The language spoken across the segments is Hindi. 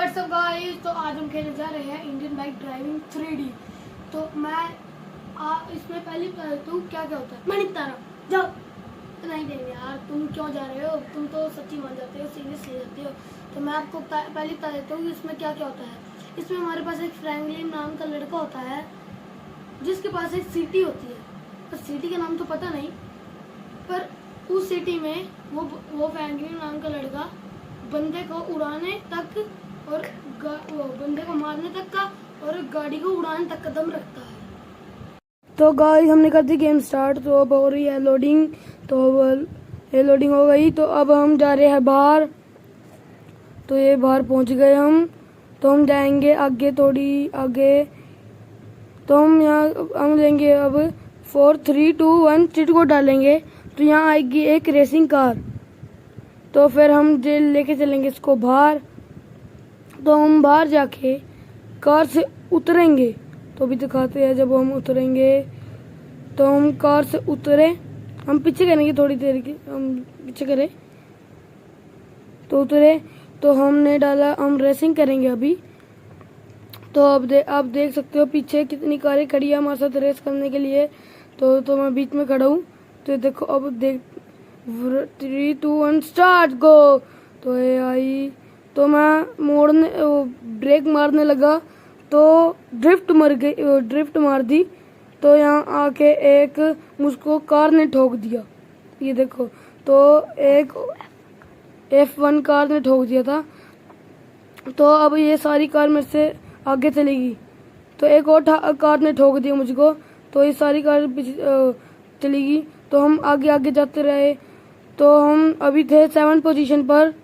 What's up guys. तो आज हम खेलने जा रहे हैं इंडियन बाइक ड्राइविंग 3D। तो मैं इसमें पहले बता देता हूँ क्या क्या होता है। मैं नहीं बता रहा, जाओ। तो नहीं देंगे यार, तुम क्यों जा रहे हो? तुम तो सच्ची मान जाते हो, सीरियस ले जाते हो। तो मैं आपको पहले बता देता हूँ कि इसमें क्या क्या होता है। इसमें हमारे पास एक फ्रैंकलिन नाम का लड़का होता है जिसके पास एक सिटी होती है, पर सिटी का नाम तो पता नहीं। पर उस सिटी में वो फ्रैंकलिन नाम का लड़का बंदे को उड़ाने तक और वो बंदे को मारने तक का और गाड़ी को उड़ाने तक कदम रखता है। तो गाइस हमने कर दी गेम स्टार्ट। तो अब हो रही है लोडिंग। तो ये लोडिंग हो गई। तो अब हम जा रहे हैं बाहर। तो ये बाहर पहुंच गए हम। तो हम जाएंगे आगे, थोड़ी आगे। तो हम लेंगे अब 4 3 2 1 चिट को डालेंगे। तो यहाँ आएगी एक रेसिंग कार। तो फिर हम जेल लेके चलेंगे इसको बाहर। तो हम बाहर जाके कार से उतरेंगे। तो अभी दिखाते हैं जब हम उतरेंगे। तो हम कार से उतरे, हम पीछे करेंगे थोड़ी देर की, हम पीछे करें। तो उतरे, तो हमने डाला हम रेसिंग करेंगे अभी। तो अब आप देख सकते हो पीछे कितनी कारें खड़ी है हमारे साथ रेस करने के लिए। तो मैं बीच में खड़ा हूँ। तो देखो, अब देख 3 2 1 स्टार्ट गो। तो ये आई। तो मैं मोड़ने ब्रेक मारने लगा तो ड्रिफ्ट मार दी। तो यहाँ आके एक मुझको कार ने ठोक दिया, ये देखो। तो एक F1 कार ने ठोक दिया था। तो अब ये सारी कार मेरे से आगे चलेगी। तो एक और कार ने ठोक दिया मुझको। तो ये सारी कार चलेगी। तो हम आगे आगे जाते रहे। तो हम अभी थे 7 पोजीशन पर।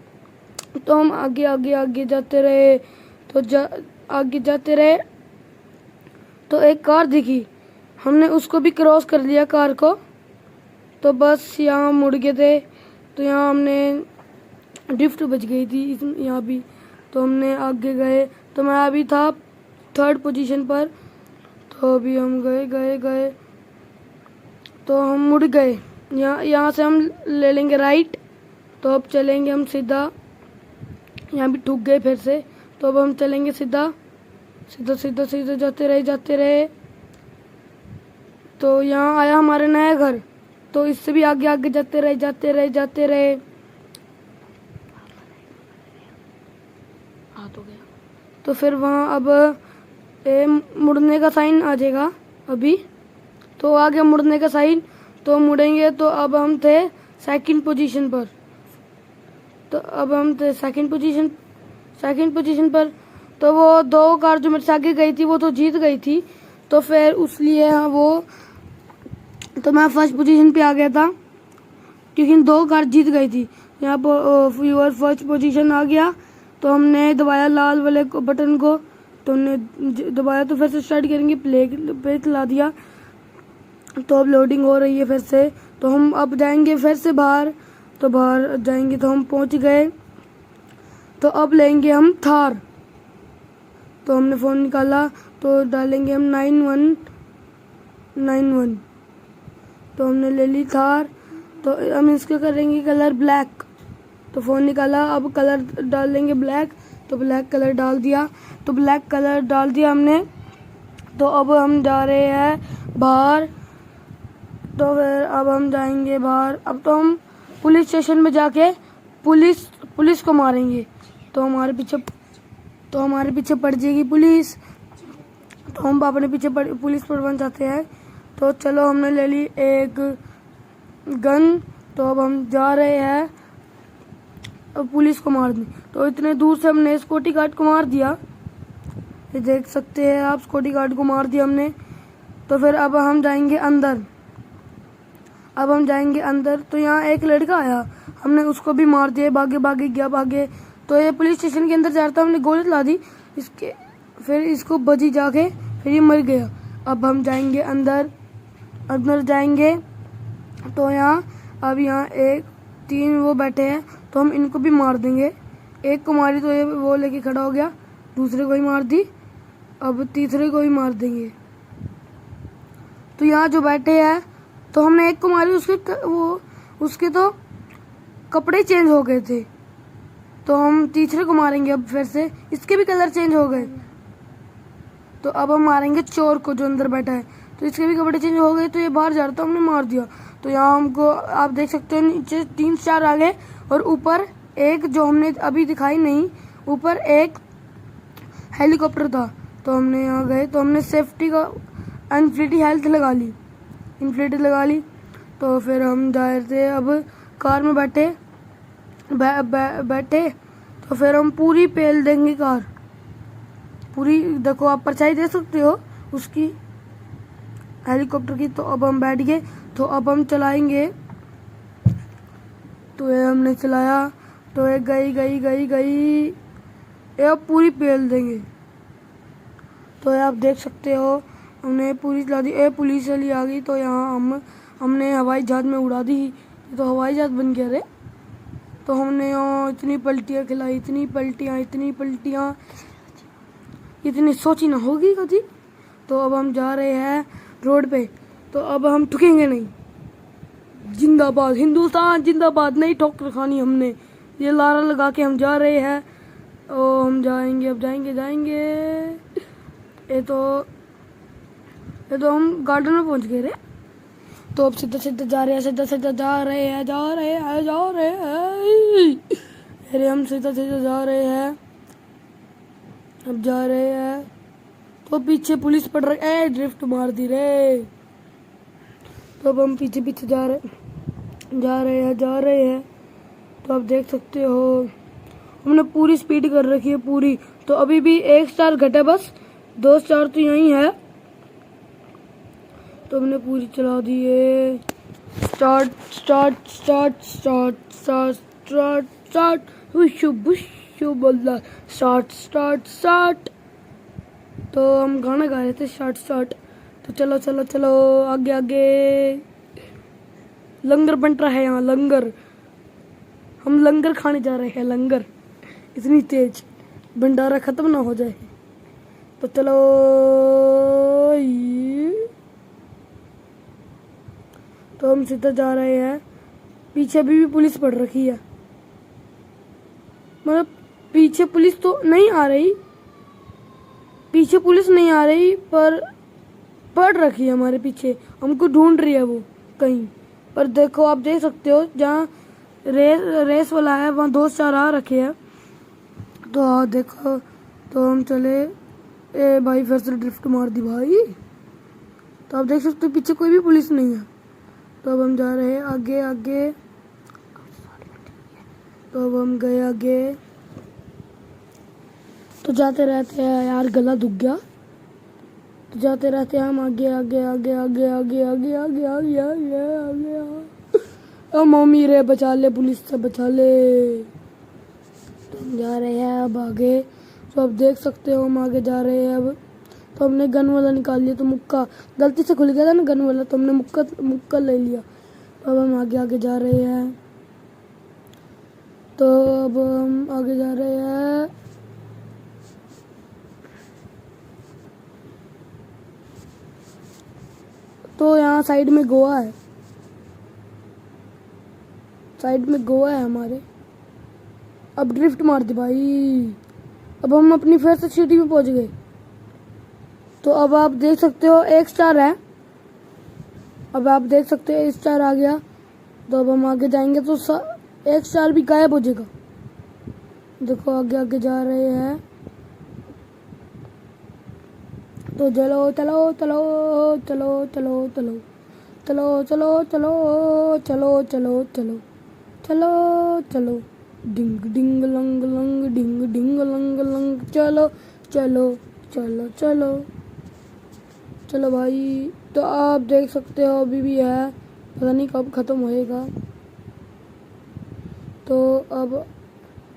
तो हम आगे आगे आगे जाते रहे। तो आगे जाते रहे। तो एक कार दिखी, हमने उसको भी क्रॉस कर लिया कार को। तो बस यहाँ मुड़ गए थे। तो यहाँ हमने ड्रिफ्ट बच गई थी यहाँ भी। तो हमने आगे गए। तो मैं अभी था 3rd पोजीशन पर। तो अभी हम गए। तो हम मुड़ गए। यहाँ से हम ले लेंगे राइट। तो अब चलेंगे हम सीधा। यहाँ भी ठुक गए फिर से। तो अब हम चलेंगे सीधा जाते रहे। तो यहाँ आया हमारा नया घर। तो इससे भी आगे आगे जाते रहे। तो गया। तो फिर वहाँ अब मुड़ने का साइन आ जाएगा अभी। तो आ गया मुड़ने का साइन। तो मुड़ेंगे। तो अब हम थे 2nd पोजीशन पर। तो अब हम थे 2nd पोजीशन पर। तो वो 2 कार जो मेरे से आगे गई थी वो तो जीत गई थी। तो फिर उसलिए तो मैं 1st पोजीशन पे आ गया था क्योंकि 2 कार जीत गई थी। यहाँ पर योर 1st पोजीशन आ गया। तो हमने दबाया लाल वाले बटन को। तो हमने दबाया। तो फिर से स्टार्ट करेंगे, प्ले चला दिया। तो अब लोडिंग हो रही है फिर से। तो हम अब जाएंगे फिर से बाहर। तो बाहर जाएंगे तो हम पहुंच गए। तो अब लेंगे हम थार। तो हमने फ़ोन निकाला। तो डालेंगे हम 9191। तो हमने ले ली थार। तो हम इसका करेंगे कलर ब्लैक। तो फ़ोन निकाला, अब कलर डालेंगे ब्लैक। तो ब्लैक कलर डाल दिया। तो ब्लैक कलर डाल दिया हमने। तो अब हम जा रहे हैं बाहर। तो फिर अब हम जाएंगे बाहर। अब तो हम पुलिस स्टेशन में जाके पुलिस को मारेंगे। तो हमारे पीछे पड़ जाएगी पुलिस। तो हम अपने पीछे पुलिस पर बन जाते हैं। तो चलो, हमने ले ली एक गन। तो अब हम जा रहे हैं अब पुलिस को मारने। तो इतने दूर से हमने सिक्योरिटी गार्ड को मार दिया, ये देख सकते हैं आप। सिक्योरिटी गार्ड को मार दिया हमने। तो फिर अब हम जाएंगे अंदर। तो यहाँ एक लड़का आया, हमने उसको भी मार दिया। भागे। तो ये पुलिस स्टेशन के अंदर जा रहा था, हमने गोली चला दी इसके। फिर इसको बजी जाके, फिर ये मर गया। अब हम जाएंगे अंदर जाएंगे। तो यहाँ 3 वो बैठे हैं। तो हम इनको भी मार देंगे। एक को मारी तो ये वो लेके खड़ा हो गया, दूसरे को ही मार दी। अब तीसरे को ही मार देंगे। तो यहाँ जो बैठे हैं, तो हमने एक को मारी, उसके तो कपड़े चेंज हो गए थे। तो हम तीसरे को मारेंगे अब फिर से, इसके भी कलर चेंज हो गए। तो अब हम मारेंगे चोर को जो अंदर बैठा है, तो इसके भी कपड़े चेंज हो गए, तो ये बाहर जा रहा था, हमने मार दिया। तो यहाँ हमको आप देख सकते हो नीचे 3 स्टार आ गए, और ऊपर एक जो हमने अभी दिखाई नहीं, ऊपर एक हेलीकॉप्टर था। तो हमने यहाँ गए, तो हमने सेफ्टी का इन्फिनिटी हेल्थ लगा ली, इन्फिनिटी लगा ली। तो फिर हम जा रहे थे, अब कार में बैठे बैठे तो फिर हम पूरी पेल देंगे कार पूरी। देखो आप परछाई दे सकते हो उसकी हेलीकॉप्टर की। तो अब हम बैठ गए, तो अब हम चलाएंगे। तो ये हमने चलाया, तो ये गई गई गई गई, ये अब पूरी पेल देंगे। तो ये आप देख सकते हो हमने पूरी चला दी। ये पुलिस वाली आ गई, तो यहाँ हमने हवाई जहाज में उड़ा दी। तो हवाई जहाज बन गया रे। तो हमने यहाँ इतनी पलटियाँ खिलाई, इतनी पलटियाँ इतनी सोची ना होगी कभी। तो अब हम जा रहे हैं रोड पे, तो अब हम ठुकेंगे नहीं। जिंदाबाद हिंदुस्तान जिंदाबाद, नहीं ठोकर खानी हमने। ये लारा लगा के हम जा रहे हैं। ओ हम जाएंगे, अब जाएंगे। ये तो हम गार्डन में पहुंच गए रे। तो अब सीधा जा रहे हैं, सीधा जा रहे हैं। अरे हम सीधा जा रहे हैं, अब जा रहे हैं। तो पीछे पुलिस पड़ रही है, ड्रिफ्ट मार दी रे। तो अब हम पीछे जा रहे हैं। तो आप देख सकते हो हमने पूरी स्पीड कर रखी है पूरी। तो अभी भी 1 स्टार घटे, बस 2 स्टार तो यही है। तो हमने पूरी चला दी है। स्टार्ट बोला स्टार्ट। तो हम गाना गा रहे थे स्टार्ट। तो चलो आगे। लंगर बन रहा है यहाँ, लंगर। हम लंगर खाने जा रहे हैं, लंगर। इतनी तेज भंडारा खत्म ना हो जाए। तो चलो। तो हम सीधा जा रहे हैं। पीछे भी पुलिस पड़ रखी है, मतलब पीछे पुलिस तो नहीं आ रही, पर पड़ रखी है हमारे पीछे। हमको ढूंढ रही है वो कहीं पर। देखो आप देख सकते हो जहाँ रेस वाला है वहाँ 2 स्टार आ रखे हैं। तो देखो, तो हम चले। ए भाई फिर से ड्रिफ्ट मार दी भाई। तो आप देख सकते हो पीछे कोई भी पुलिस नहीं है। तो अब हम जा रहे हैं आगे। तो अब हम गए आगे। तो जाते रहते हैं यार, गला दुख गया। तो जाते रहते हैं हम आगे। मम्मी रे बचा ले, पुलिस से बचा ले। तो हम जा रहे हैं अब आगे। तो अब देख सकते हो हम आगे जा रहे हैं अब। तो हमने गन वाला निकाल लिया, तो मुक्का गलती से खुल गया था ना गन वाला, तो हमने मुक्का ले लिया। तो अब हम आगे जा रहे हैं। तो अब हम आगे जा रहे हैं। तो यहाँ साइड में गोवा है हमारे। अब ड्रिफ्ट मार दी भाई। अब हम अपनी फिर से सिटी में पहुंच गए। तो अब आप देख सकते हो 1 स्टार है। अब आप देख सकते हो 1 स्टार आ गया। तो अब हम आगे जाएंगे तो 1 स्टार भी गायब हो जाएगा। देखो आगे जा रहे हैं। तो चलो डिंग डिंग लंग लंग डिंग डिंग लंग लंग। चलो भाई। तो आप देख सकते हो अभी भी है, पता नहीं कब खत्म होएगा। तो अब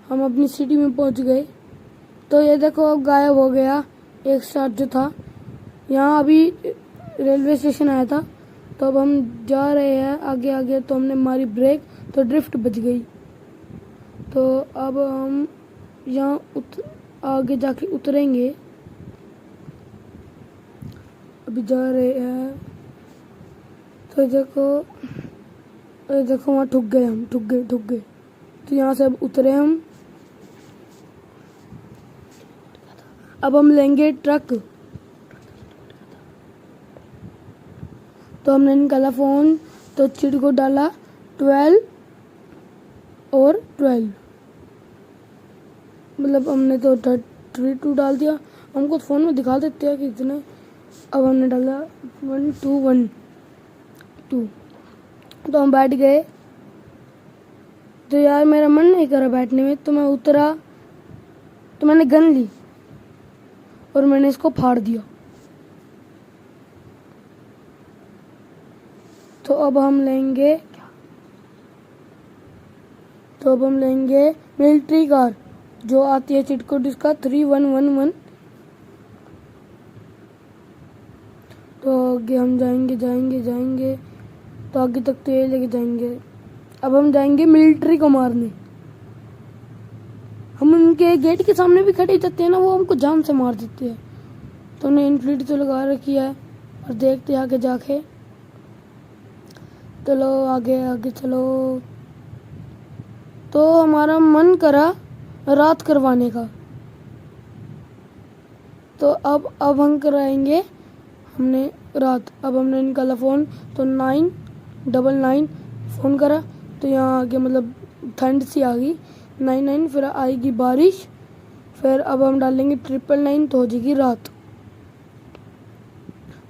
हम अपनी सिटी में पहुंच गए। तो ये देखो अब गायब हो गया 1 स्टार जो था। यहाँ अभी रेलवे स्टेशन आया था। तो अब हम जा रहे हैं आगे। तो हमने मारी ब्रेक, तो ड्रिफ्ट बच गई। तो अब हम यहाँ आगे जाके उतरेंगे। अभी जा रहे हैं। तो देखो वहाँ ठुक गए। तो यहाँ से अब उतरे हम। अब हम लेंगे ट्रक। तो हमने निकाला फ़ोन, तो चिट को डाला 12 और 12, मतलब हमने तो 32 डाल दिया। हमको फ़ोन में दिखा देते हैं कि कितने। अब हमने डाला 1 2 1 2। तो हम बैठ गए। तो यार मेरा मन नहीं करा बैठने में, तो मैं उतरा, तो मैंने गन ली और मैंने इसको फाड़ दिया। तो अब हम लेंगे मिलिट्री कार जो आती है चिट कोड इसका 3111। तो आगे हम जाएंगे तो आगे तक तो ये लेके जाएंगे। अब हम जाएंगे मिलिट्री को मारने। हम उनके गेट के सामने भी खड़े जाते हैं ना, वो हमको जान से मार देते हैं। तो उन्हें इन्फिनिटी तो लगा रखी है और देखते आगे जाके। चलो आगे चलो। तो हमारा मन करा रात करवाने का, तो अब हम कराएंगे हमने रात। अब हमने निकाला फ़ोन, तो 999 फ़ोन करा, तो यहाँ आगे मतलब ठंड सी आ गई 99, फिर आएगी बारिश, फिर अब हम डालेंगे 999 तो हो जाएगी रात।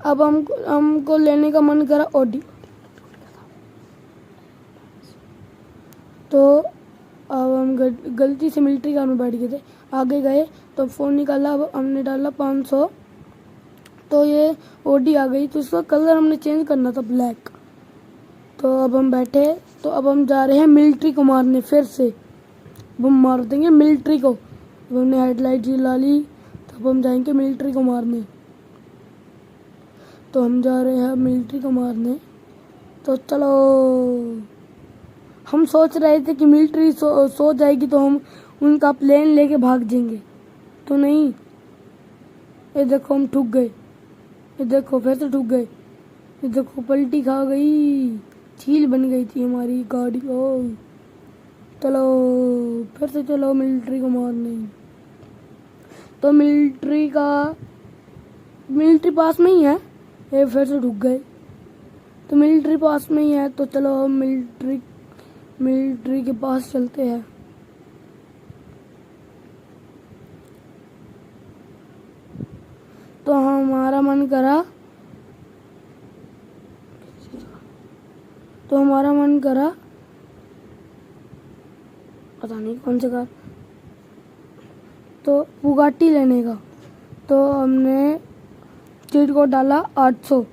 अब हमको लेने का मन करा ऑडी। तो अब हम गलती से मिलिट्री कार में बैठ गए थे। आगे गए तो फ़ोन निकाला, अब हमने डाला 500, तो ये ऑडी आ गई। तो इसका कलर हमने चेंज करना था ब्लैक। तो अब हम बैठे, तो अब हम जा रहे हैं मिलिट्री को मारने फिर से। अब हम मार देंगे मिलिट्री को। अब हमने हेडलाइट जला ली, तो अब हम जाएंगे मिलिट्री को मारने। तो हम जा रहे हैं मिलिट्री को मारने। तो चलो, हम सोच रहे थे कि मिलिट्री सो जाएगी तो हम उनका प्लेन लेके भाग जाएंगे, तो नहीं। ये देखो हम ठुक गए, ये देखो फिर से ठुक गए, ये देखो पलटी खा गई, चील बन गई थी हमारी गाड़ी। ओ चलो फिर से चलो मिलिट्री को मारने। तो मिलिट्री पास में ही है, ये फिर से ठुक गए। तो मिलिट्री पास में ही है, तो चलो हम मिलिट्री के पास चलते हैं। तो हमारा मन करा पता नहीं कौन सा कार, तो बुगाटी लेने का। तो हमने चीट को डाला 800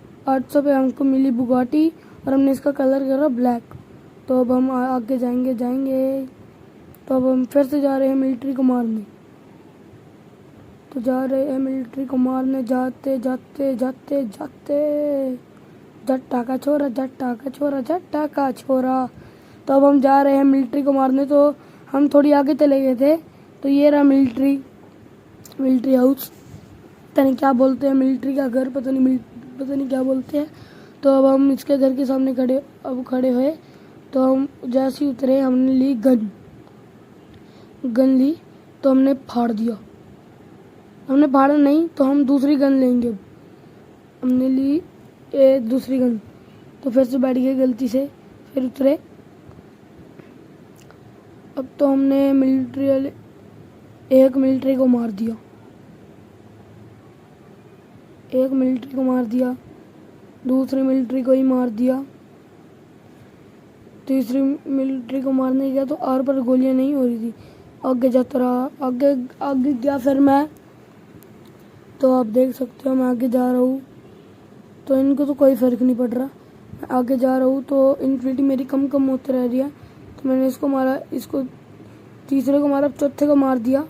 पे हमको मिली बुगाटी और हमने इसका कलर करा ब्लैक। तो अब हम आगे जाएंगे। तो अब हम फिर से जा रहे हैं मिलिट्री को मारने। तो जा रहे हैं मिलिट्री को मारने, जाते जट्टा का छोरा। तो अब हम जा रहे हैं मिलिट्री को मारने। तो हम थोड़ी आगे चले गए थे, तो ये रहा मिलिट्री हाउस, पता नहीं क्या बोलते हैं, मिलिट्री का घर, पता नहीं क्या बोलते हैं। तो अब हम इसके घर के सामने खड़े हुए। तो हम जैसे ही उतरे, हमने ली गन ली, तो हमने फाड़ दिया। हमने फाड़ा नहीं, तो हम दूसरी गन लेंगे। हमने ली दूसरी गन, तो फिर से बैठ गए गलती से, फिर उतरे। अब तो हमने एक मिलिट्री को मार दिया, दूसरी मिलिट्री को ही मार दिया, तीसरी मिलिट्री को मारने गया तो आर पर गोलियां नहीं हो रही थी। आगे जाता रहा, आगे गया फिर मैं। तो आप देख सकते हो मैं आगे जा रहा हूँ, तो इनको तो कोई फ़र्क नहीं पड़ रहा। मैं आगे जा रहा हूँ तो इन्फिनिटी मेरी कम होते रह रही है। तो मैंने इसको मारा, इसको तीसरे को मारा, चौथे को मार दिया।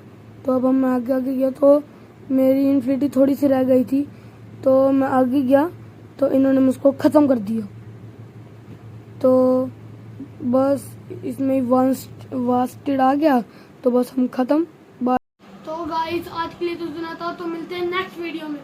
तो अब हम आगे गया, तो मेरी इन्फिनिटी थोड़ी सी रह गई थी। तो मैं आगे गया, तो इन्होंने मुझको ख़त्म कर दिया। तो बस इसमें वास्टेड आ गया, तो बस हम ख़त्म। तो गाइस आज के लिए तो इतना था, तो मिलते हैं नेक्स्ट वीडियो में।